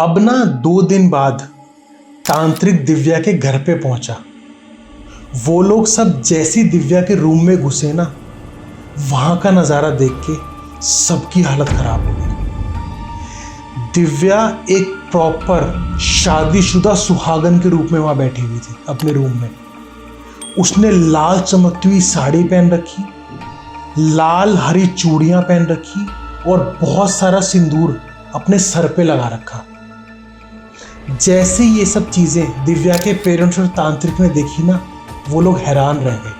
अब ना 2 दिन बाद तांत्रिक दिव्या के घर पे पहुंचा। वो लोग सब जैसी दिव्या के रूम में घुसे ना, वहां का नज़ारा देख के सबकी हालत खराब हो गई। दिव्या एक प्रॉपर शादीशुदा सुहागन के रूप में वहां बैठी हुई थी अपने रूम में। उसने लाल चमकती हुई साड़ी पहन रखी, लाल हरी चूड़ियां पहन रखी और बहुत सारा सिंदूर अपने सर पे लगा रखा। जैसे ये सब चीज़ें दिव्या के पेरेंट्स और तांत्रिक ने देखी ना, वो लोग हैरान रह गए।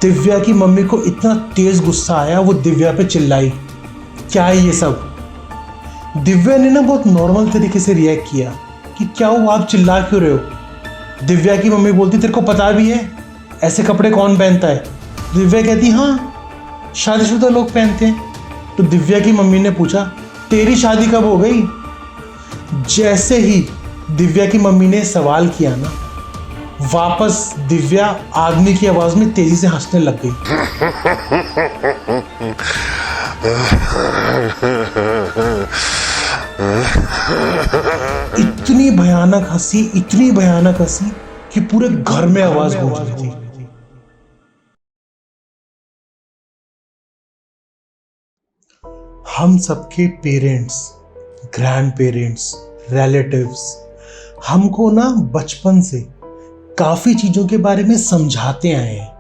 दिव्या की मम्मी को इतना तेज गुस्सा आया, वो दिव्या पे चिल्लाई, क्या है ये सब। दिव्या ने ना बहुत नॉर्मल तरीके से रिएक्ट किया कि क्या हुआ, आप चिल्ला क्यों रहे हो। दिव्या की मम्मी बोलती, तेरे को पता भी है ऐसे कपड़े कौन पहनता है। दिव्या कहती, हाँ शादीशुदा लोग पहनते हैं। तो दिव्या की मम्मी ने पूछा, तेरी शादी कब हो गई। जैसे ही दिव्या की मम्मी ने सवाल किया ना, वापस दिव्या आदमी की आवाज में तेजी से हंसने लग गई। इतनी भयानक हंसी कि पूरे घर में आवाज गूंज रही थी। हम सबके पेरेंट्स, ग्रैंड पेरेंट्स, रिलेटिव्स हमको ना बचपन से काफ़ी चीज़ों के बारे में समझाते आए हैं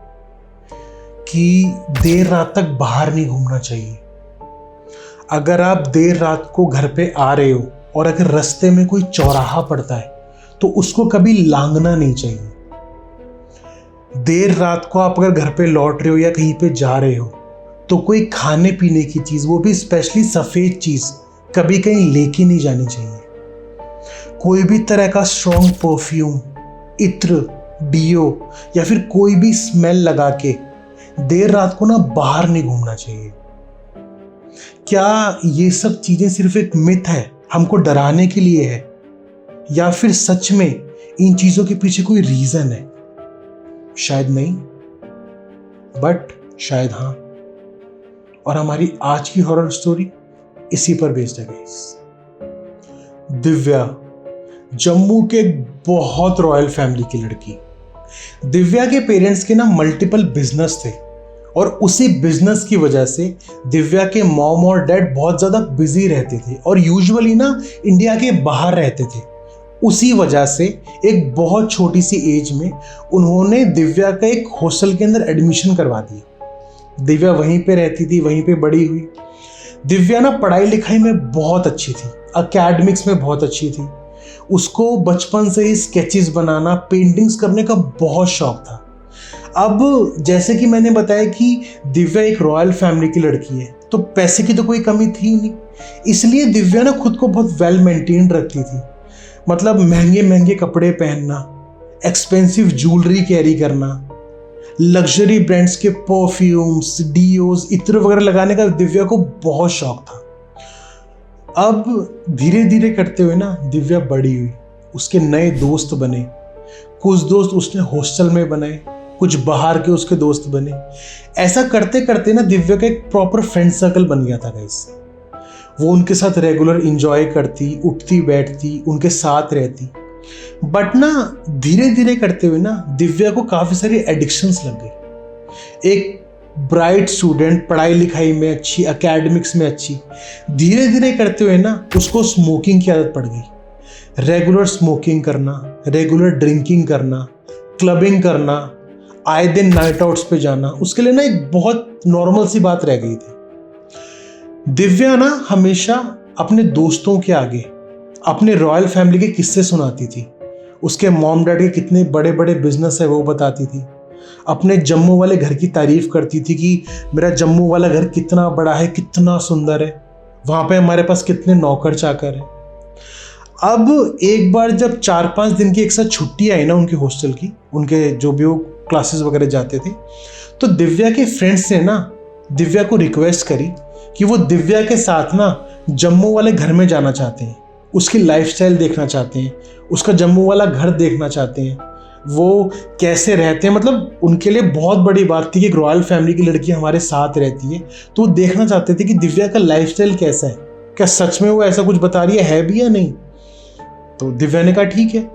कि देर रात तक बाहर नहीं घूमना चाहिए। अगर आप देर रात को घर पे आ रहे हो और अगर रास्ते में कोई चौराहा पड़ता है तो उसको कभी लांघना नहीं चाहिए। देर रात को आप अगर घर पे लौट रहे हो या कहीं पे जा रहे हो तो कोई खाने पीने की चीज़, वो भी स्पेशली सफ़ेद चीज़, कभी कहीं लेके नहीं जानी चाहिए। कोई भी तरह का स्ट्रॉन्ग परफ्यूम, इत्र, डियो या फिर कोई भी स्मेल लगा के देर रात को ना बाहर नहीं घूमना चाहिए। क्या ये सब चीज़ें सिर्फ एक मिथ है, हमको डराने के लिए है, या फिर सच में इन चीज़ों के पीछे कोई रीज़न है? शायद नहीं, बट शायद हाँ। और हमारी आज की हॉरर स्टोरी इसी पर बेस्ड है गाइस। दिव्या जम्मू के एक बहुत रॉयल फैमिली की लड़की। दिव्या के पेरेंट्स के ना मल्टीपल बिजनेस थे और उसी बिजनेस की वजह से दिव्या के मॉम और डैड बहुत ज़्यादा बिजी रहते थे और यूजुअली ना इंडिया के बाहर रहते थे। उसी वजह से एक बहुत छोटी सी एज में उन्होंने दिव्या का एक हॉस्टल के अंदर एडमिशन करवा दिया। दिव्या वहीं पे रहती थी, वहीं पे बड़ी हुई। दिव्या ना पढ़ाई लिखाई में बहुत अच्छी थी, एकेडमिक्स में बहुत अच्छी थी। उसको बचपन से ही स्केचेस बनाना, पेंटिंग्स करने का बहुत शौक था। अब जैसे कि मैंने बताया कि दिव्या एक रॉयल फैमिली की लड़की है, तो पैसे की तो कोई कमी थी ही नहीं। इसलिए दिव्या ना खुद को बहुत वेल मेंटेन रखती थी। मतलब महंगे महंगे कपड़े पहनना, एक्सपेंसिव ज्वेलरी कैरी करना, लग्जरी ब्रांड्स के परफ्यूम्स, डियोज, इत्र वगैरह लगाने का दिव्या को बहुत शौक था। अब धीरे धीरे करते हुए ना दिव्या बड़ी हुई, उसके नए दोस्त बने। कुछ दोस्त उसने हॉस्टल में बनाए, कुछ बाहर के उसके दोस्त बने। ऐसा करते करते ना दिव्या का एक प्रॉपर फ्रेंड सर्कल बन गया था गाइस। वो उनके साथ रेगुलर इंजॉय करती, उठती बैठती, उनके साथ रहती। बट ना धीरे धीरे करते हुए ना दिव्या को काफ़ी सारी एडिक्शंस लग गई। एक ब्राइट स्टूडेंट, पढ़ाई लिखाई में अच्छी, एकेडमिक्स में अच्छी, धीरे धीरे करते हुए ना उसको स्मोकिंग की आदत पड़ गई। रेगुलर स्मोकिंग करना, रेगुलर ड्रिंकिंग करना, क्लबिंग करना, आए दिन नाइट आउट्स पे जाना उसके लिए ना एक बहुत नॉर्मल सी बात रह गई थी। दिव्या ना हमेशा अपने दोस्तों के आगे अपने रॉयल फैमिली के किस्से सुनाती थी। उसके मॉम डैड के कितने बड़े बड़े बिजनेस है वो बताती थी। अपने जम्मू वाले घर की तारीफ करती थी कि मेरा जम्मू वाला घर कितना बड़ा है, कितना सुंदर है, वहाँ पे हमारे पास कितने नौकर चाकर हैं। अब एक बार जब 4-5 दिन की एक साथ छुट्टी आई ना उनके हॉस्टल की, उनके जो भी वो क्लासेस वगैरह जाते थे, तो दिव्या के फ्रेंड्स ने ना दिव्या को रिक्वेस्ट करी कि वो दिव्या के साथ ना जम्मू वाले घर में जाना चाहते हैं, उसकी लाइफस्टाइल देखना चाहते हैं, उसका जम्मू वाला घर देखना चाहते हैं, वो कैसे रहते हैं। मतलब उनके लिए बहुत बड़ी बात थी कि एक रॉयल फैमिली की लड़की हमारे साथ रहती है, तो वो देखना चाहते थे कि दिव्या का लाइफस्टाइल कैसा है। क्या सच में वो ऐसा कुछ बता रही है भी या नहीं? तो दिव्या ने कहा ठीक है।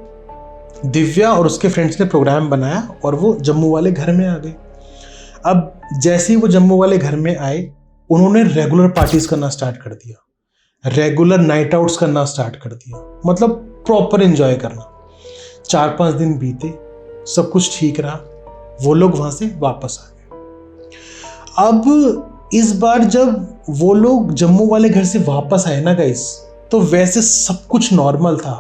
दिव्या और उसके फ्रेंड्स ने प्रोग्राम बनाया और वो जम्मू वाले घर में आ गए। अब जैसे ही वो जम्मू वाले घर में आए, उन्होंने रेगुलर पार्टीज करना स्टार्ट कर दिया, रेगुलर नाइट आउट्स करना स्टार्ट कर दिया, मतलब प्रॉपर एंजॉय करना। 4-5 दिन बीते, सब कुछ ठीक रहा, वो लोग वहां से वापस आ गए। अब इस बार जब वो लोग जम्मू वाले घर से वापस आए ना गाइस, तो वैसे सब कुछ नॉर्मल था,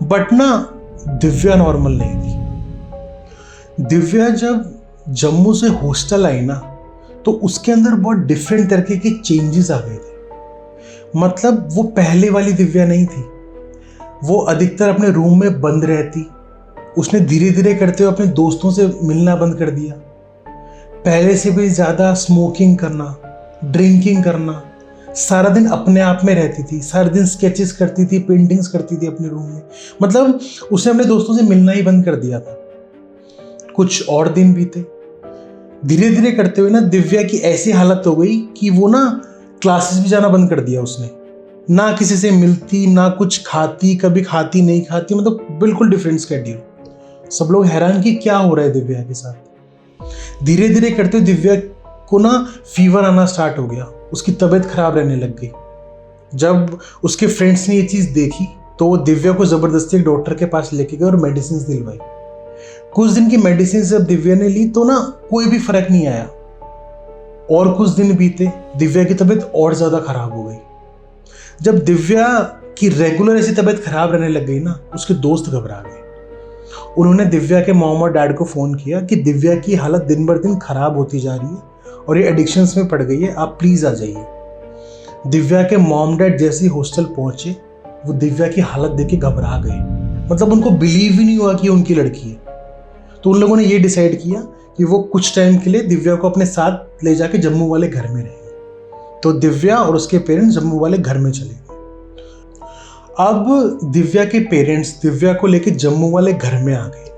बट ना दिव्या नॉर्मल नहीं थी। दिव्या जब जम्मू से हॉस्टल आई ना, तो उसके अंदर बहुत डिफरेंट तरीके के चेंजेस आ गए थे। मतलब वो पहले वाली दिव्या नहीं थी। वो अधिकतर अपने रूम में बंद रहती। उसने धीरे धीरे करते हुए अपने दोस्तों से मिलना बंद कर दिया। पहले से भी ज़्यादा स्मोकिंग करना, ड्रिंकिंग करना, सारा दिन अपने आप में रहती थी, सारा दिन स्केचेस करती थी, पेंटिंग्स करती थी अपने रूम में। मतलब उसने अपने दोस्तों से मिलना ही बंद कर दिया था। कुछ और दिन बीते, धीरे धीरे करते हुए ना दिव्या की ऐसी हालत हो गई कि वो ना क्लासेस भी जाना बंद कर दिया उसने। ना किसी से मिलती, ना कुछ खाती, कभी खाती नहीं खाती, मतलब बिल्कुल डिफरेंट स्केड्यूल। सब लोग हैरान कि क्या हो रहा है दिव्या के साथ। धीरे धीरे करते हुए दिव्या को ना फीवर आना स्टार्ट हो गया, उसकी तबीयत खराब रहने लग गई। जब उसके फ्रेंड्स ने ये चीज़ देखी तो वो दिव्या को ज़बरदस्ती एक डॉक्टर के पास लेके गए और मेडिसिन दिलवाई। कुछ दिन की मेडिसिन जब दिव्या ने ली तो ना कोई भी फर्क नहीं आया, और कुछ दिन बीते, दिव्या की तबीयत और ज़्यादा खराब हो गई। जब दिव्या की रेगुलर ऐसी तबीयत खराब रहने लग गई ना, उसके दोस्त घबरा गए। उन्होंने दिव्या के मॉम और डैड को फ़ोन किया कि दिव्या की हालत दिन बर दिन खराब होती जा रही है और ये एडिक्शंस में पड़ गई है, आप प्लीज़ आ जाइए। दिव्या के मॉम डैड जैसे ही हॉस्टल पहुंचे, वो दिव्या की हालत देख के घबरा गए। मतलब उनको बिलीव ही नहीं हुआ कि उनकी लड़की है। तो उन लोगों ने ये डिसाइड किया कि वो कुछ टाइम के लिए दिव्या को अपने साथ ले जाके जम्मू वाले घर में रहेंगे। तो दिव्या और उसके पेरेंट्स जम्मू वाले घर में चले गए। अब दिव्या के पेरेंट्स दिव्या को लेके जम्मू वाले घर में आ गए।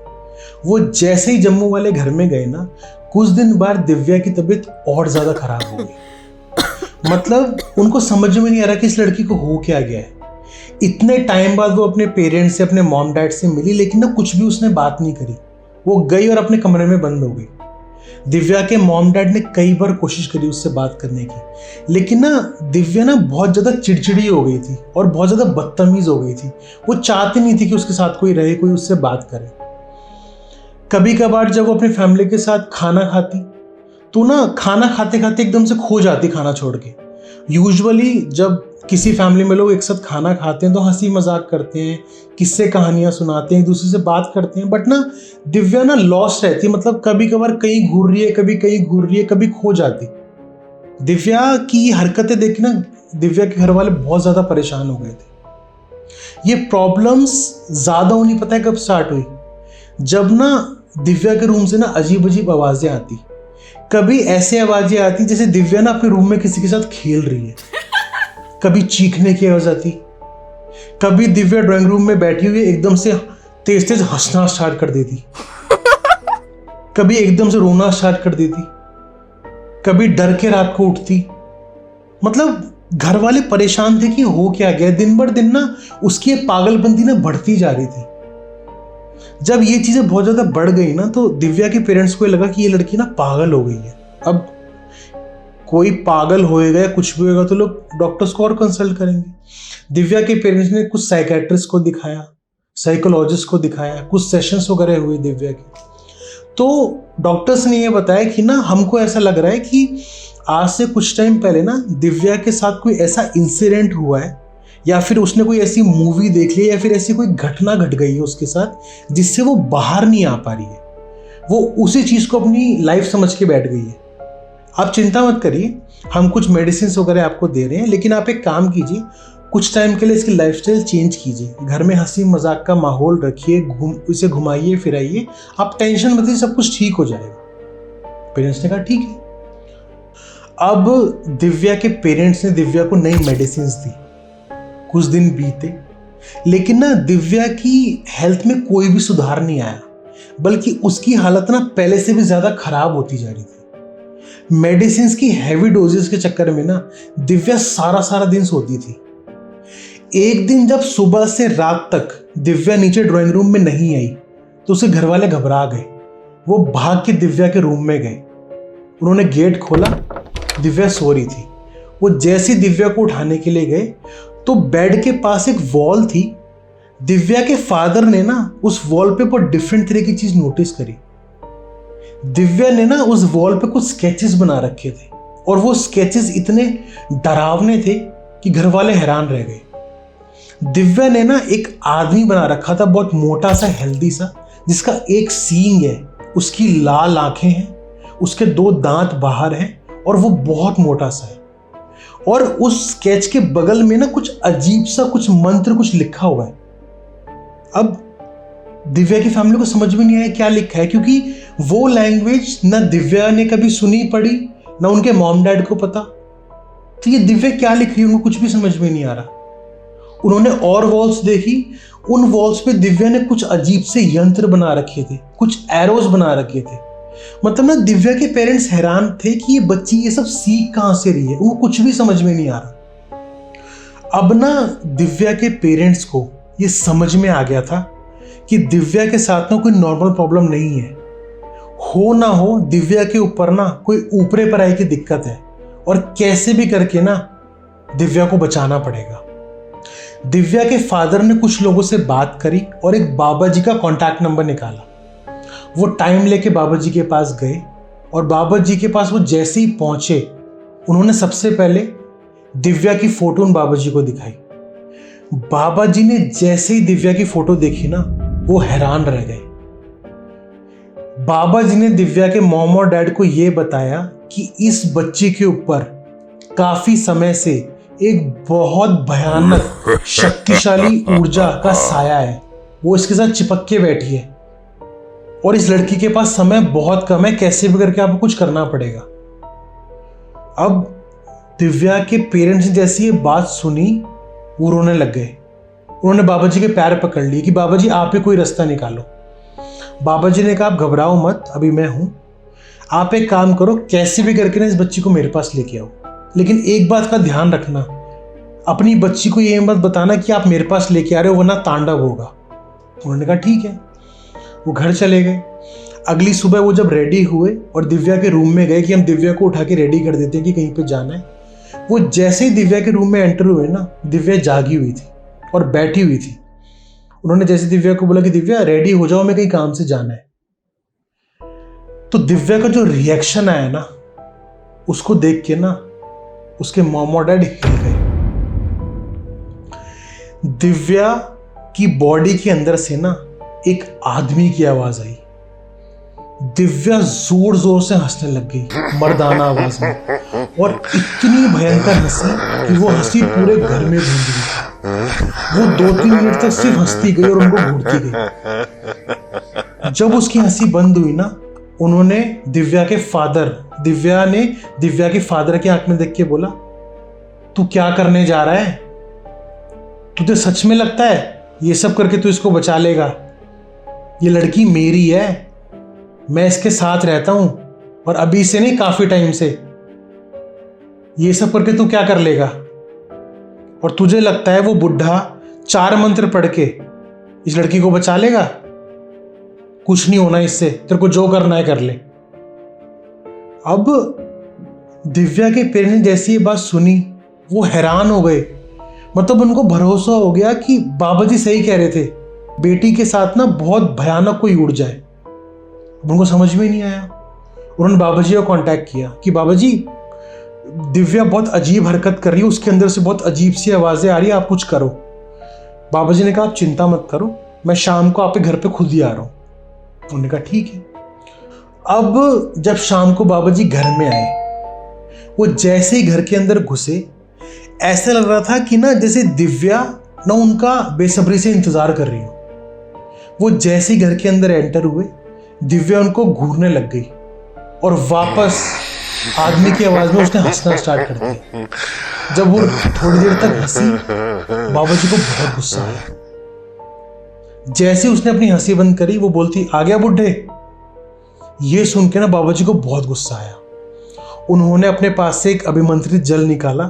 वो जैसे ही जम्मू वाले घर में गए ना, कुछ दिन बाद दिव्या की तबीयत और ज़्यादा खराब हो गई। मतलब उनको समझ में नहीं आ रहा कि इस लड़की को हो क्या गया है। इतने टाइम बाद वो अपने पेरेंट्स से, अपने मॉम डैड से मिली, लेकिन ना कुछ भी उसने बात नहीं करी। वो गई और अपने कमरे में बंद हो गई। दिव्या के मॉम डैड ने कई बार कोशिश करी उससे बात करने की, लेकिन ना दिव्या ना बहुत ज़्यादा चिड़चिड़ी हो गई थी और बहुत ज़्यादा बदतमीज़ हो गई थी। वो चाहती नहीं थी कि उसके साथ कोई रहे, कोई उससे बात करे। कभी कभार जब वो अपनी फैमिली के साथ खाना खाती तो ना खाना खाते खाते एकदम से खो जाती खाना छोड़ के। यूजुअली जब किसी फैमिली में लोग एक साथ खाना खाते हैं तो हंसी मजाक करते हैं, किस्से कहानियां सुनाते हैं, एक दूसरे से बात करते हैं, बट ना दिव्या ना लॉस्ट रहती। मतलब कभी कभार कहीं घूर रही है, कभी कहीं घूर रही है, कभी खो जाती। दिव्या की हरकतें देख ना दिव्या के घर वाले बहुत ज़्यादा परेशान हो गए थे। ये प्रॉब्लम्स ज़्यादा होनी पता है कब स्टार्ट हुई? जब ना दिव्या के रूम से ना अजीब अजीब आवाज़ें आती। कभी ऐसे आवाज़ें आती जैसे दिव्या ना अपने रूम में किसी के साथ खेल रही है। कभी चीखने की आवाज़ आती। कभी दिव्या ड्राइंग रूम में बैठी हुई एकदम से तेज तेज हंसना स्टार्ट कर देती। कभी एकदम से रोना स्टार्ट कर देती। कभी डर के रात को उठती। मतलब घर वाले परेशान थे कि हो क्या गया। दिन भर दिन ना उसकी पागलपंती ना बढ़ती जा रही थी। जब ये चीज़ें बहुत ज़्यादा बढ़ गई ना, तो दिव्या के पेरेंट्स को लगा कि ये लड़की ना पागल हो गई है। अब कोई पागल होएगा या कुछ भी होएगा तो लोग डॉक्टर्स को और कंसल्ट करेंगे। दिव्या के पेरेंट्स ने कुछ साइकेट्रिस्ट को दिखाया, साइकोलॉजिस्ट को दिखाया, कुछ सेशंस वगैरह हुए दिव्या के। तो डॉक्टर्स ने ये बताया कि ना हमको ऐसा लग रहा है कि आज से कुछ टाइम पहले ना दिव्या के साथ कोई ऐसा इंसिडेंट हुआ है, या फिर उसने कोई ऐसी मूवी देख ली, या फिर ऐसी कोई घटना घट गई है उसके साथ जिससे वो बाहर नहीं आ पा रही है। वो उसी चीज़ को अपनी लाइफ समझ के बैठ गई है। आप चिंता मत करिए, हम कुछ मेडिसिन वगैरह आपको दे रहे हैं, लेकिन आप एक काम कीजिए, कुछ टाइम के लिए इसकी लाइफस्टाइल चेंज कीजिए। घर में हंसी मजाक का माहौल रखिए, इसे घुमाइए फिराइए, आप टेंशन मत लीजिए, सब कुछ ठीक हो जाएगा। पेरेंट्स ने कहा ठीक है। अब दिव्या के पेरेंट्स ने दिव्या को नई मेडिसिन दी। कुछ दिन बीते, लेकिन ना दिव्या की हेल्थ में कोई भी सुधार नहीं आया, बल्कि उसकी हालत ना पहले से भी ज़्यादा खराब होती जा रही थी। मेडिसिन की हैवी डोजेस के चक्कर में ना दिव्या सारा सारा दिन सोती थी। एक दिन जब सुबह से रात तक दिव्या नीचे ड्राइंग रूम में नहीं आई तो उसके घर वाले घबरा गए। वो भाग के दिव्या के रूम में गए। उन्होंने गेट खोला, दिव्या सो रही थी। वो जैसे दिव्या को उठाने के लिए गए तो बेड के पास एक वॉल थी। दिव्या के फादर ने ना उस वॉल पे बहुत डिफरेंट तरह की चीज नोटिस करी। दिव्या ने ना उस वॉल पे कुछ स्केचेस बना रखे थे और वो स्केचेस इतने डरावने थे कि घर वाले हैरान रह गए। दिव्या ने ना एक आदमी बना रखा था, बहुत मोटा सा, हेल्दी सा, जिसका एक सींग है, उसकी लाल आंखें हैं, उसके 2 दांत बाहर हैं और वो बहुत मोटा सा है। और उस स्केच के बगल में ना कुछ अजीब सा कुछ मंत्र कुछ लिखा हुआ है। अब दिव्या की फैमिली को समझ में नहीं आया क्या लिखा है, क्योंकि वो लैंग्वेज ना दिव्या ने कभी सुनी पढ़ी, ना उनके मॉम डैड को पता। तो ये दिव्या क्या लिख रही है उनको कुछ भी समझ में नहीं आ रहा। उन्होंने और वॉल्स देखी, उन वॉल्स पे दिव्या ने कुछ अजीब से यंत्र बना रखे थे, कुछ एरोज बना रखे थे। मतलब ना दिव्या के पेरेंट्स हैरान थे कि ये बच्ची ये सब सीख कहां से रही है, उनको कुछ भी समझ में नहीं आ रहा। अब ना दिव्या के पेरेंट्स को ये समझ में आ गया था कि दिव्या के साथ ना कोई नॉर्मल प्रॉब्लम नहीं है। हो ना हो दिव्या के ऊपर ना कोई ऊपरे पराई की दिक्कत है और कैसे भी करके ना दिव्या को बचाना पड़ेगा। दिव्या के फादर ने कुछ लोगों से बात करी और एक बाबा जी का कॉन्टैक्ट नंबर निकाला। वो टाइम लेके बाबा जी के पास गए और बाबा जी के पास वो जैसे ही पहुंचे उन्होंने सबसे पहले दिव्या की फोटो उन बाबा जी को दिखाई। बाबा जी ने जैसे ही दिव्या की फोटो देखी ना वो हैरान रह गए। बाबा जी ने दिव्या के मॉम और डैड को ये बताया कि इस बच्ची के ऊपर काफी समय से एक बहुत भयानक शक्तिशाली ऊर्जा का साया है, वो इसके साथ चिपक के बैठी है और इस लड़की के पास समय बहुत कम है, कैसे भी करके आपको कुछ करना पड़ेगा। अब दिव्या के पेरेंट्स ने जैसी ये बात सुनी वो रोने लग गए। उन्होंने बाबा जी के पैर पकड़ लिए कि बाबा जी आप ही कोई रास्ता निकालो। बाबा जी ने कहा आप घबराओ मत, अभी मैं हूं, आप एक काम करो, कैसे भी करके ना इस बच्ची को मेरे पास लेके आओ, लेकिन एक बात का ध्यान रखना, अपनी बच्ची को ये मत बताना कि आप मेरे पास लेके आ रहे हो वरना तांडव होगा। उन्होंने कहा ठीक है। वो घर चले गए। अगली सुबह वो जब रेडी हुए और दिव्या के रूम में गए कि हम दिव्या को उठा के रेडी कर देते हैं कि कहीं पे जाना है, वो जैसे ही दिव्या के रूम में एंटर हुए ना, दिव्या जागी हुई थी और बैठी हुई थी। उन्होंने जैसे दिव्या को बोला कि दिव्या रेडी हो जाओ, मैं कहीं काम से जाना है। तो दिव्या का जो रिएक्शन आया ना उसको देख के ना उसके मॉम और डैड हिल गए। दिव्या की बॉडी के अंदर से ना एक आदमी की आवाज आई। दिव्या जोर जोर से हंसने लग गई मर्दाना आवाज में, और इतनी भयंकर हंसी कि वो हंसी पूरे घर में गूंज गई। वो 2-3 मिनट तक सिर्फ हंसती गई और उनको घूरती गई। जब उसकी हंसी बंद हुई ना, उन्होंने दिव्या के फादर की आंख में देख के बोला तू क्या करने जा रहा है? तुझे सच में लगता है ये सब करके तू इसको बचा लेगा? ये लड़की मेरी है, मैं इसके साथ रहता हूं और अभी से नहीं काफी टाइम से। ये सब करके तू क्या कर लेगा? और तुझे लगता है वो बुढ़ा 4 मंत्र पढ़ के इस लड़की को बचा लेगा? कुछ नहीं होना इससे, तेरे को जो करना है कर ले। अब दिव्या के पेरेंट्स ने जैसी ये बात सुनी वो हैरान हो गए। मतलब उनको भरोसा हो गया कि बाबा जी सही कह रहे थे, बेटी के साथ ना बहुत भयानक कोई ऊर्जा है। उनको समझ में नहीं आया। उन्होंने बाबा जी को कांटेक्ट किया कि बाबा जी दिव्या बहुत अजीब हरकत कर रही है, उसके अंदर से बहुत अजीब सी आवाजें आ रही है, आप कुछ करो। बाबा जी ने कहा आप चिंता मत करो, मैं शाम को आपके घर पे खुद ही आ रहा हूं। उन्होंने कहा ठीक है। अब जब शाम को बाबा जी घर में आए, वो जैसे ही घर के अंदर घुसे ऐसा लग रहा था कि ना जैसे दिव्या ना उनका बेसब्री से इंतजार कर रही हो। वो जैसे ही घर के अंदर एंटर हुए, दिव्या उनको घूरने लग गई और वापस आदमी की आवाज में उसने हंसना स्टार्ट कर दिया। जब वो थोड़ी देर तक हंसी, बाबा जी को बहुत गुस्सा आया। जैसे उसने अपनी हंसी बंद करी, वो बोलती आ गया बुढ़े। ये सुन के ना बाबा जी को बहुत गुस्सा आया उन्होंने अपने पास से एक अभिमंत्रित जल निकाला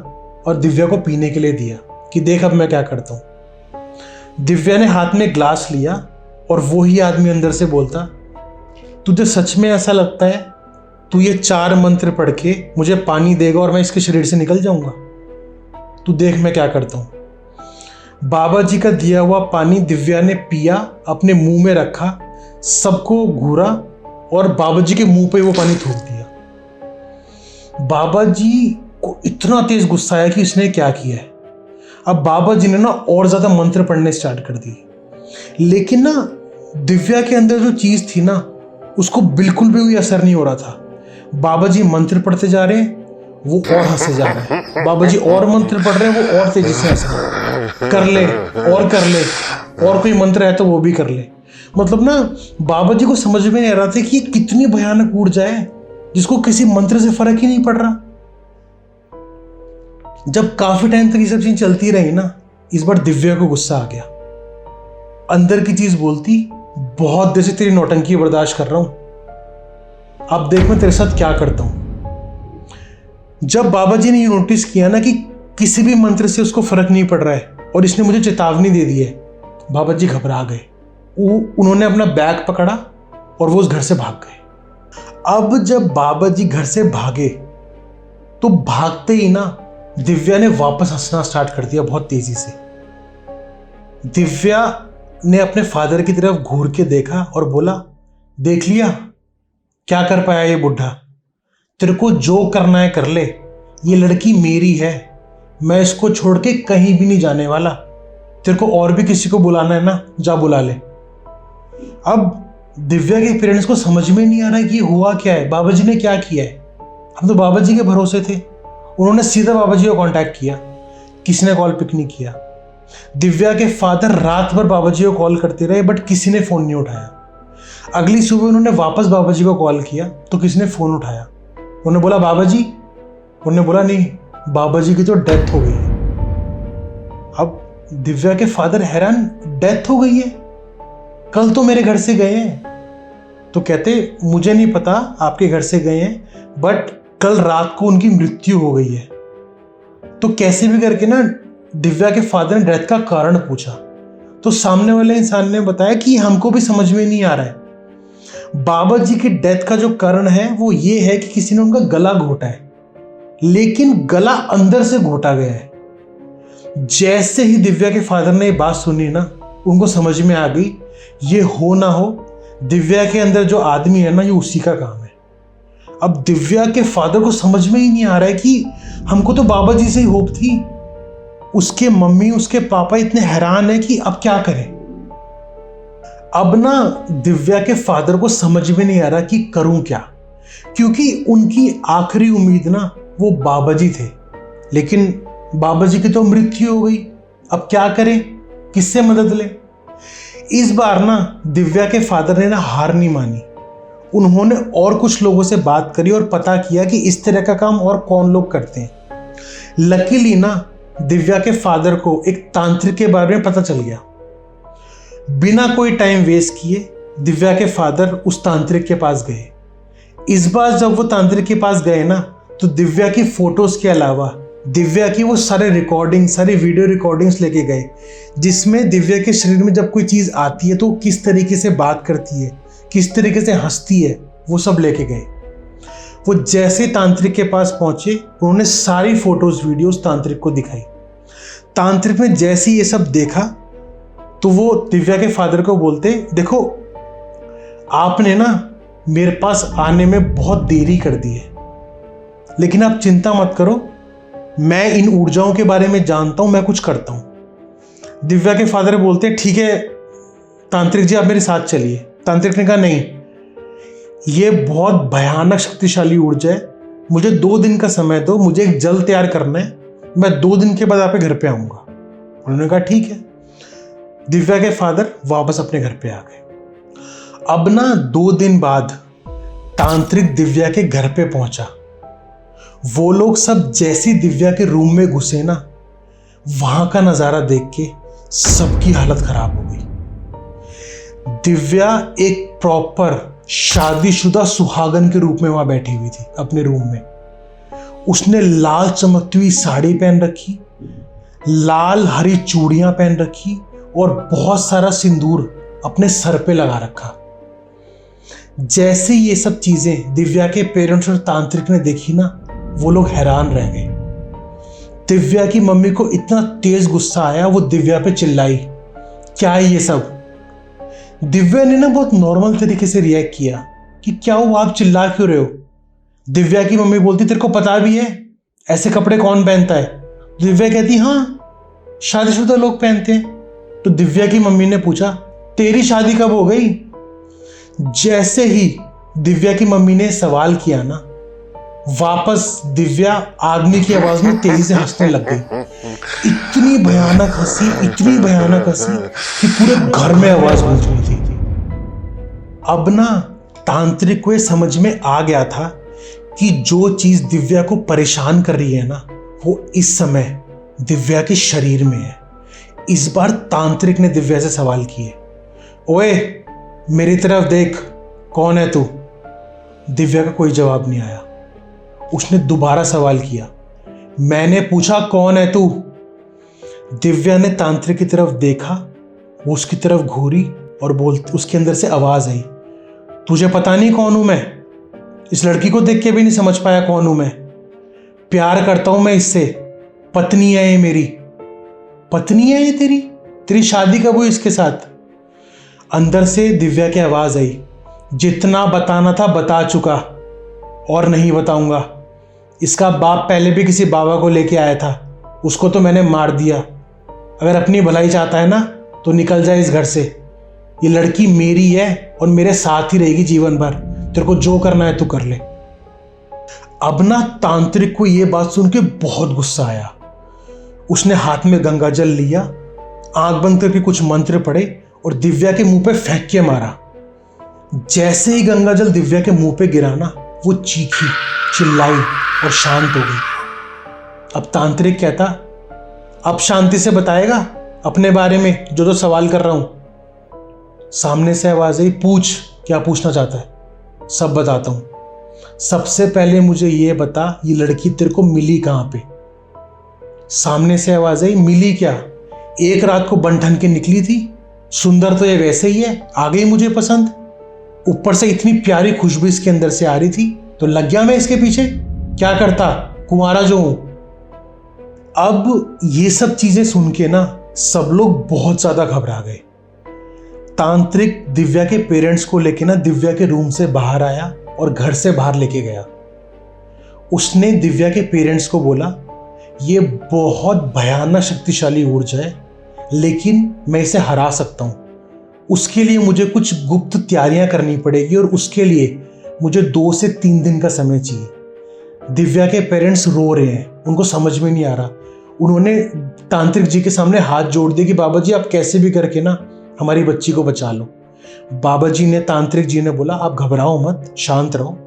और दिव्या को पीने के लिए दिया कि देख अब मैं क्या करता हूं। दिव्या ने हाथ में ग्लास लिया और वो ही आदमी अंदर से बोलता, तुझे सच में ऐसा लगता है तू ये 4 मंत्र पढ़ के मुझे पानी देगा और मैं इसके शरीर से निकल जाऊंगा? तू देख मैं क्या करता हूं। बाबा जी का दिया हुआ पानी दिव्या ने पिया, अपने मुंह में रखा, सबको घूरा और बाबा जी के मुंह पे वो पानी थूक दिया। बाबा जी को इतना तेज गुस्सा आया कि इसने क्या किया है। अब बाबा जी ने ना और ज्यादा मंत्र पढ़ने स्टार्ट कर दिए, लेकिन ना दिव्या के अंदर जो चीज थी ना उसको बिल्कुल भी कोई असर नहीं हो रहा था। बाबा जी मंत्र पढ़ते जा रहे हैं, वो और हंसे जा रहे हैं। बाबा जी और मंत्र पढ़ रहे हैं, वो और तेजी से हंस रहे हैं। कर ले और कर ले, और कोई मंत्र है तो वो भी कर ले। मतलब ना बाबा जी को समझ में नहीं आ रहा था कि ये कितनी भयानक ऊर्जा है जिसको किसी मंत्र से फर्क ही नहीं पड़ रहा। जब काफी टाइम तक ये सब चीज चलती रही ना, इस बार दिव्या को गुस्सा आ गया। अंदर की चीज बोलती, बहुत देर से तेरी नौटंकी बर्दाश्त कर रहा हूं, अब देख मैं तेरे साथ क्या करता हूं। जब बाबा जी ने ये नोटिस किया ना कि किसी भी मंत्र से उसको फर्क नहीं पड़ रहा है और इसने मुझे चेतावनी दे दी है, बाबा जी घबरा गए। उन्होंने अपना बैग पकड़ा और वो उस घर से भाग गए। अब जब बाबा जी घर से भागे तो भागते ही ना दिव्या ने वापस हंसना स्टार्ट कर दिया बहुत तेजी से। दिव्या ने अपने फादर की तरफ घूर के देखा और बोला, देख लिया क्या कर पाया ये बुढ़ा, तेरे को जो करना है कर ले, ये लड़की मेरी है, मैं इसको छोड़ के कहीं भी नहीं जाने वाला, तेरे को और भी किसी को बुलाना है ना जा बुला ले। अब दिव्या के पेरेंट्स को समझ में नहीं आ रहा है कि ये हुआ क्या है, बाबा जी ने क्या किया है। हम तो बाबा जी के भरोसे थे। उन्होंने सीधा बाबा जी को कांटेक्ट किया, किसी ने कॉल पिक नहीं किया। दिव्या के फादर रात भर बाबा जी को कॉल करते रहे बट किसी ने फोन नहीं उठाया। अगली सुबह उन्होंने वापस बाबा जी को कॉल किया तो किसी ने फोन उठाया। उन्होंने बोला बाबा जी, उन्होंने बोला नहीं, बाबा जी की तो डेथ हो गई है। अब दिव्या के फादर हैरान, डेथ हो गई है? कल तो मेरे घर से गए हैं। तो कहते मुझे नहीं पता आपके घर से गए हैं, बट कल रात को उनकी मृत्यु हो गई है। तो कैसे भी करके ना दिव्या के फादर ने डेथ का कारण पूछा तो सामने वाले इंसान ने बताया कि हमको भी समझ में नहीं आ रहा है। बाबा जी की डेथ का जो कारण है वो ये है कि किसी ने उनका गला घोटा है, लेकिन गला अंदर से घोटा गया है। जैसे ही दिव्या के फादर ने ये बात सुनी ना, उनको समझ में आ गई ये हो ना हो दिव्या के अंदर जो आदमी है ना, ये उसी का काम है। अब दिव्या के फादर को समझ में ही नहीं आ रहा है कि हमको तो बाबा जी से ही होप थी। उसके मम्मी उसके पापा इतने हैरान है कि अब क्या करें। अब ना दिव्या के फादर को समझ में नहीं आ रहा कि करूं क्या, क्योंकि उनकी आखिरी उम्मीद ना वो बाबा जी थे, लेकिन बाबा जी की तो मृत्यु हो गई। अब क्या करें, किससे मदद ले। इस बार ना दिव्या के फादर ने ना हार नहीं मानी। उन्होंने और कुछ लोगों से बात करी और पता किया कि इस तरह का काम और कौन लोग करते हैं। लकीली ना दिव्या के फादर को एक तांत्रिक के बारे में पता चल गया। बिना कोई टाइम वेस्ट किए दिव्या के फादर उस तांत्रिक के पास गए। इस बार जब वो तांत्रिक के पास गए ना, तो दिव्या की फोटोज के अलावा दिव्या की वो सारे वीडियो रिकॉर्डिंग्स लेके गए, जिसमें दिव्या के शरीर में जब कोई चीज आती है तो किस तरीके से बात करती है, किस तरीके से हंसती है, वो सब लेके गए। वो जैसे तांत्रिक के पास पहुंचे, उन्होंने सारी फोटोज वीडियोस तांत्रिक को दिखाई। तांत्रिक ने जैसे ये सब देखा तो वो दिव्या के फादर को बोलते, देखो आपने ना मेरे पास आने में बहुत देरी कर दी है, लेकिन आप चिंता मत करो, मैं इन ऊर्जाओं के बारे में जानता हूं, मैं कुछ करता हूं। दिव्या के फादर बोलते, ठीक है तांत्रिक जी आप मेरे साथ चलिए। तांत्रिक ने कहा नहीं, ये बहुत भयानक शक्तिशाली ऊर्जा है, मुझे 2 दिन का समय दो, मुझे एक जल तैयार करना है, मैं 2 दिन के बाद आपके घर पे आऊंगा। उन्होंने कहा ठीक है। दिव्या के फादर वापस अपने घर पे आ गए। अब ना 2 दिन बाद तांत्रिक दिव्या के घर पे पहुंचा। वो लोग सब जैसी दिव्या के रूम में घुसे ना, वहां का नजारा देख के सबकी हालत खराब हो गई। दिव्या एक प्रॉपर शादीशुदा सुहागन के रूप में वहां बैठी हुई थी अपने रूम में। उसने लाल चमकती हुई साड़ी पहन रखी, लाल हरी चूड़ियां पहन रखी और बहुत सारा सिंदूर अपने सर पे लगा रखा। जैसे ये सब चीजें दिव्या के पेरेंट्स और तांत्रिक ने देखी ना, वो लोग हैरान रह गए। दिव्या की मम्मी को इतना तेज गुस्सा आया, वो दिव्या पे चिल्लाई, क्या है ये सब। दिव्या ने ना बहुत नॉर्मल तरीके से रिएक्ट किया कि क्या हुआ, आप चिल्ला क्यों रहे हो। दिव्या की मम्मी बोलती, तेरे को पता भी है ऐसे कपड़े कौन पहनता है। दिव्या कहती, हाँ शादीशुदा लोग पहनते हैं। तो दिव्या की मम्मी ने पूछा, तेरी शादी कब हो गई। जैसे ही दिव्या की मम्मी ने सवाल किया ना, वापस दिव्या आदमी की आवाज में तेजी से हंसने लग गई। इतनी भयानक हंसी, इतनी भयानक हंसी कि पूरे घर में आवाज गूंज रही थी। अब ना तांत्रिक को ये समझ में आ गया था कि जो चीज दिव्या को परेशान कर रही है ना, वो इस समय दिव्या के शरीर में है। इस बार तांत्रिक ने दिव्या से सवाल किए, ओए मेरी तरफ देख, कौन है तू। दिव्या का कोई जवाब नहीं आया। उसने दोबारा सवाल किया, मैंने पूछा कौन है तू। दिव्या ने तांत्रिक की तरफ देखा, वो उसकी तरफ घूरी और उसके अंदर से आवाज आई, तुझे पता नहीं कौन हूं मैं। इस लड़की को देख के भी नहीं समझ पाया कौन हूं मैं। प्यार करता हूं मैं इससे, पत्नी है ये मेरी। पत्नी है ये तेरी? तेरी शादी कब हुई इसके साथ? अंदर से दिव्या की आवाज आई, जितना बताना था बता चुका और नहीं बताऊंगा। इसका बाप पहले भी किसी बाबा को लेके आया था, उसको तो मैंने मार दिया। अगर अपनी भलाई चाहता है ना तो निकल जाए इस घर से। ये लड़की मेरी है और मेरे साथ ही रहेगी जीवन भर। तेरे को जो करना है तू कर ले। अब ना तांत्रिक को ये बात सुन के बहुत गुस्सा आया। उसने हाथ में गंगा जल लिया, आंख बंद करके कुछ मंत्र पढ़े और दिव्या के मुंह पे फेंक के मारा। जैसे ही गंगा जल दिव्या के मुंह पे गिरा ना, वो चीखी, चिल्लाई और शांत हो गई। अब तांत्रिक कहता, अब शांति से बताएगा अपने बारे में जो तो सवाल कर रहा हूं। सामने से आवाज आई, पूछ क्या पूछना चाहता है, सब बताता हूं। सबसे पहले मुझे ये बता, ये लड़की तेरे को मिली कहां पे। सामने से आवाज आई, मिली क्या, एक रात को बन ठन के निकली थी। सुंदर तो ये वैसे ही है, आ गई मुझे पसंद। ऊपर से इतनी प्यारी खुशबू इसके अंदर से आ रही थी तो लग गया मैं इसके पीछे। क्या करता, कुंवारा जो हूं। अब ये सब चीजें सुन के ना सब लोग बहुत ज्यादा घबरा गए। तांत्रिक दिव्या के पेरेंट्स को लेके ना दिव्या के रूम से बाहर आया और घर से बाहर लेके गया। उसने दिव्या के पेरेंट्स को बोला, ये बहुत भयानक शक्तिशाली ऊर्जा है, लेकिन मैं इसे हरा सकता हूं। उसके लिए मुझे कुछ गुप्त तैयारियां करनी पड़ेगी और उसके लिए मुझे 2 से 3 दिन का समय चाहिए। दिव्या के पेरेंट्स रो रहे हैं, उनको समझ में नहीं आ रहा। उन्होंने तांत्रिक जी के सामने हाथ जोड़ दिए कि बाबा जी आप कैसे भी करके ना हमारी बच्ची को बचा लो। बाबा जी ने, तांत्रिक जी ने बोला, आप घबराओ मत, शांत रहो।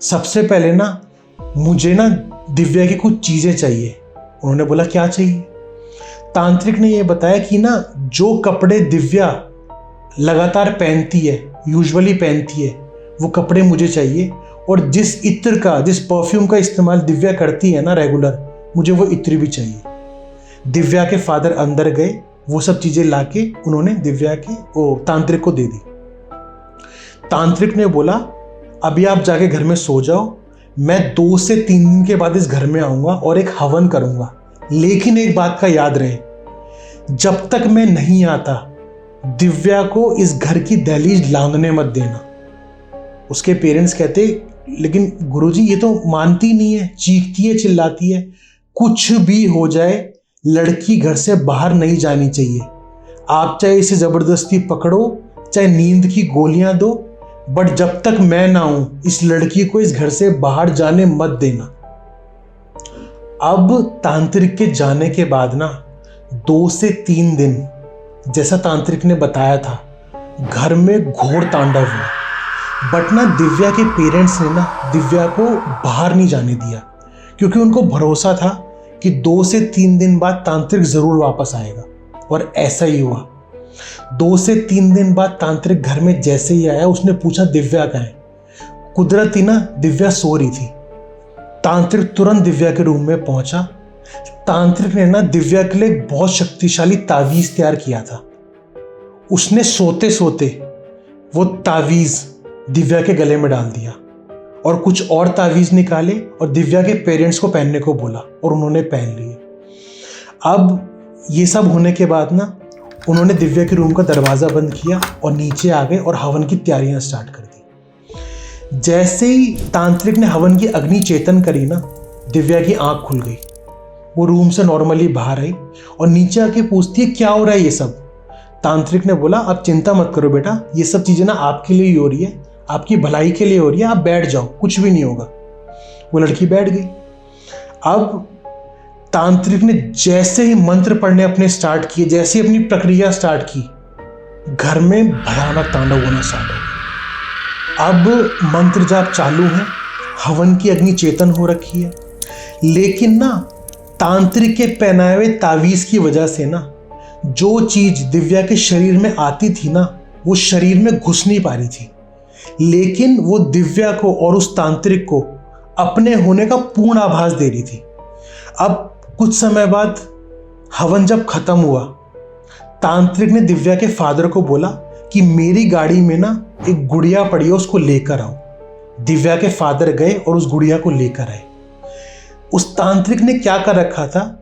सबसे पहले ना मुझे ना दिव्या की कुछ चीजें चाहिए। उन्होंने बोला, क्या चाहिए। तांत्रिक ने यह बताया कि ना जो कपड़े दिव्या लगातार पहनती है, यूजुअली पहनती है, वो कपड़े मुझे चाहिए। और जिस इत्र का, जिस परफ्यूम का इस्तेमाल दिव्या करती है ना रेगुलर, मुझे वो इत्र भी चाहिए। दिव्या के फादर अंदर गए, वो सब चीजें लाके उन्होंने दिव्या के तांत्रिक को दे दी। तांत्रिक ने बोला, अभी आप जाके घर में सो जाओ, मैं 2 से 3 दिन के बाद इस घर में आऊंगा और एक हवन करूंगा। लेकिन एक बात का याद रहे, जब तक मैं नहीं आता दिव्या को इस घर की दहलीज लांघने मत देना। उसके पेरेंट्स कहते, लेकिन गुरुजी ये तो मानती नहीं है, चीखती है, चिल्लाती है। कुछ भी हो जाए, लड़की घर से बाहर नहीं जानी चाहिए। आप चाहे इसे जबरदस्ती पकड़ो, चाहे नींद की गोलियां दो, बट जब तक मैं ना हूं इस लड़की को इस घर से बाहर जाने मत देना। अब तांत्रिक के जाने के बाद ना 2 से 3 दिन, जैसा तांत्रिक ने बताया था, घर में घोर तांडव हुआ। बट ना दिव्या के पेरेंट्स ने ना दिव्या को बाहर नहीं जाने दिया, क्योंकि उनको भरोसा था कि 2 से 3 दिन बाद तांत्रिक जरूर वापस आएगा। और ऐसा ही हुआ। 2 से 3 दिन बाद तांत्रिक घर में जैसे ही आया, उसने पूछा दिव्या कहाँ है। कुदरती ना दिव्या सो रही थी। तांत्रिक तुरंत दिव्या के रूम में पहुंचा। तांत्रिक ने ना दिव्या के लिए एक बहुत शक्तिशाली तावीज तैयार किया था। उसने सोते सोते वो तावीज दिव्या के गले में डाल दिया और कुछ और तावीज निकाले और दिव्या के पेरेंट्स को पहनने को बोला और उन्होंने पहन लिए। अब ये सब होने के बाद ना उन्होंने दिव्या के रूम का दरवाज़ा बंद किया और नीचे आ गए और हवन की तैयारियां स्टार्ट कर दी। जैसे ही तांत्रिक ने हवन की अग्नि चेतन करी ना, दिव्या की आंख खुल गई। वो रूम से नॉर्मली बाहर आई और नीचे आके पूछती है क्या हो रहा है ये सब। तांत्रिक ने बोला आप चिंता मत करो बेटा, ये सब चीज़ें ना आपके लिए ही हो रही है, आपकी भलाई के लिए हो रही है, आप बैठ जाओ, कुछ भी नहीं होगा। वो लड़की बैठ गई। अब तांत्रिक ने जैसे ही मंत्र पढ़ने अपने स्टार्ट किए, जैसे ही अपनी प्रक्रिया स्टार्ट की, घर में भयानक तांडव होना स्टार्ट हो गया। अब मंत्र जाप चालू है, हवन की अग्नि चेतन हो रखी है, लेकिन ना तांत्रिक के पहनाए हुए तावीज की वजह से ना जो चीज दिव्या के शरीर में आती थी ना, वो शरीर में घुस नहीं पा रही थी, लेकिन वो दिव्या को और उस तांत्रिक को अपने होने का पूर्ण आभास दे रही थी। अब कुछ समय बाद हवन जब खत्म हुआ, तांत्रिक ने दिव्या के फादर को बोला कि मेरी गाड़ी में ना एक गुड़िया पड़ी है, उसको लेकर आओ। दिव्या के फादर गए और उस गुड़िया को लेकर आए। उस तांत्रिक ने क्या कर रखा था,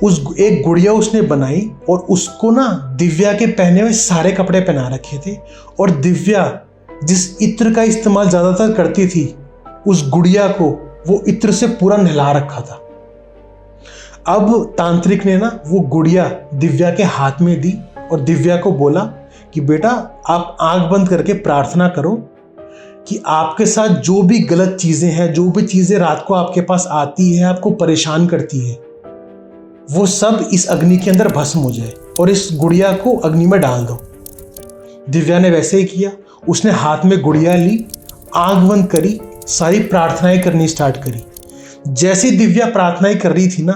उस एक गुड़िया उसने बनाई और उसको ना दिव्या के पहने हुए सारे कपड़े पहना रखे थे, और दिव्या जिस इत्र का इस्तेमाल ज़्यादातर करती थी, उस गुड़िया को वो इत्र से पूरा नहला रखा था। अब तांत्रिक ने ना वो गुड़िया दिव्या के हाथ में दी और दिव्या को बोला कि बेटा आप आंख बंद करके प्रार्थना करो कि आपके साथ जो भी गलत चीज़ें हैं, जो भी चीज़ें रात को आपके पास आती है, आपको परेशान करती है, वो सब इस अग्नि के अंदर भस्म हो जाए और इस गुड़िया को अग्नि में डाल दो। दिव्या ने वैसे ही किया। उसने हाथ में गुड़िया ली, आंख बंद करी, सारी प्रार्थनाएं करनी स्टार्ट करी। जैसे दिव्या प्रार्थनाएं कर रही थी ना,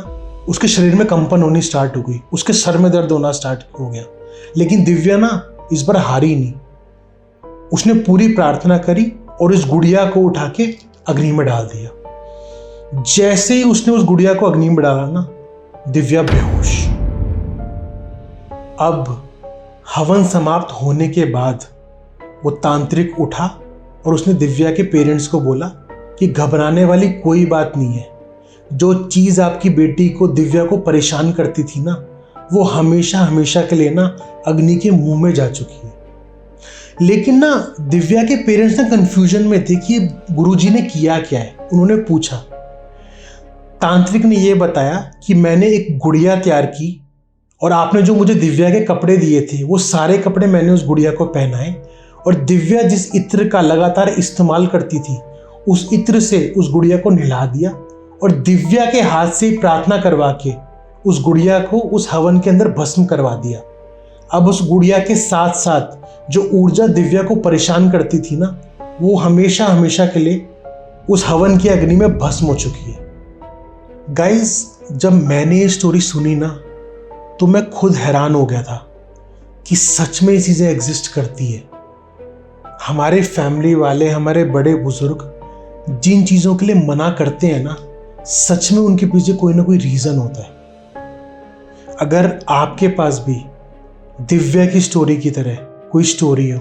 उसके शरीर में कंपन होनी स्टार्ट हो गई, उसके सर में दर्द होना स्टार्ट हो गया। लेकिन दिव्या ना इस बार हारी नहीं। उसने पूरी प्रार्थना करी और इस गुड़िया को उठा के अग्नि में डाल दिया। जैसे ही उसने उस गुड़िया को अग्नि में डाला ना, दिव्या बेहोश। अब हवन समाप्त होने के बाद वो तांत्रिक उठा और उसने दिव्या के पेरेंट्स को बोला कि घबराने वाली कोई बात नहीं है, जो चीज़ आपकी बेटी को दिव्या को परेशान करती थी ना, वो हमेशा हमेशा के लिए ना अग्नि के मुंह में जा चुकी है। लेकिन ना दिव्या के पेरेंट्स ना कंफ्यूजन में थे कि गुरुजी ने किया क्या है। उन्होंने पूछा। तांत्रिक ने ये बताया कि मैंने एक गुड़िया तैयार की और आपने जो मुझे दिव्या के कपड़े दिए थे, वो सारे कपड़े मैंने उस गुड़िया को पहनाए, और दिव्या जिस इत्र का लगातार इस्तेमाल करती थी, उस इत्र से उस गुड़िया को नहला दिया और दिव्या के हाथ से प्रार्थना करवा के उस गुड़िया को उस हवन के अंदर भस्म करवा दिया। अब उस गुड़िया के साथ साथ जो ऊर्जा दिव्या को परेशान करती थी ना, वो हमेशा हमेशा के लिए उस हवन की अग्नि में भस्म हो चुकी है। गाइस, जब मैंने ये स्टोरी सुनी ना, तो मैं खुद हैरान हो गया था कि सच में ये चीज़ें एग्जिस्ट करती है। हमारे फैमिली वाले, हमारे बड़े बुजुर्ग जिन चीज़ों के लिए मना करते हैं ना, सच में उनके पीछे कोई ना कोई रीज़न होता है। अगर आपके पास भी दिव्या की स्टोरी की तरह कोई स्टोरी हो,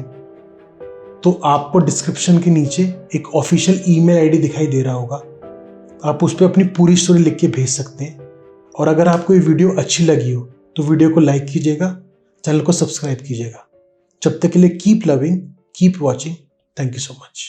तो आपको डिस्क्रिप्शन के नीचे एक ऑफिशियल ईमेल आईडी दिखाई दे रहा होगा, आप उस पर अपनी पूरी स्टोरी लिख के भेज सकते हैं। और अगर आपको ये वीडियो अच्छी लगी हो तो वीडियो को लाइक कीजिएगा, चैनल को सब्सक्राइब कीजिएगा। जब तक के लिए keep loving, keep watching. Thank you so much.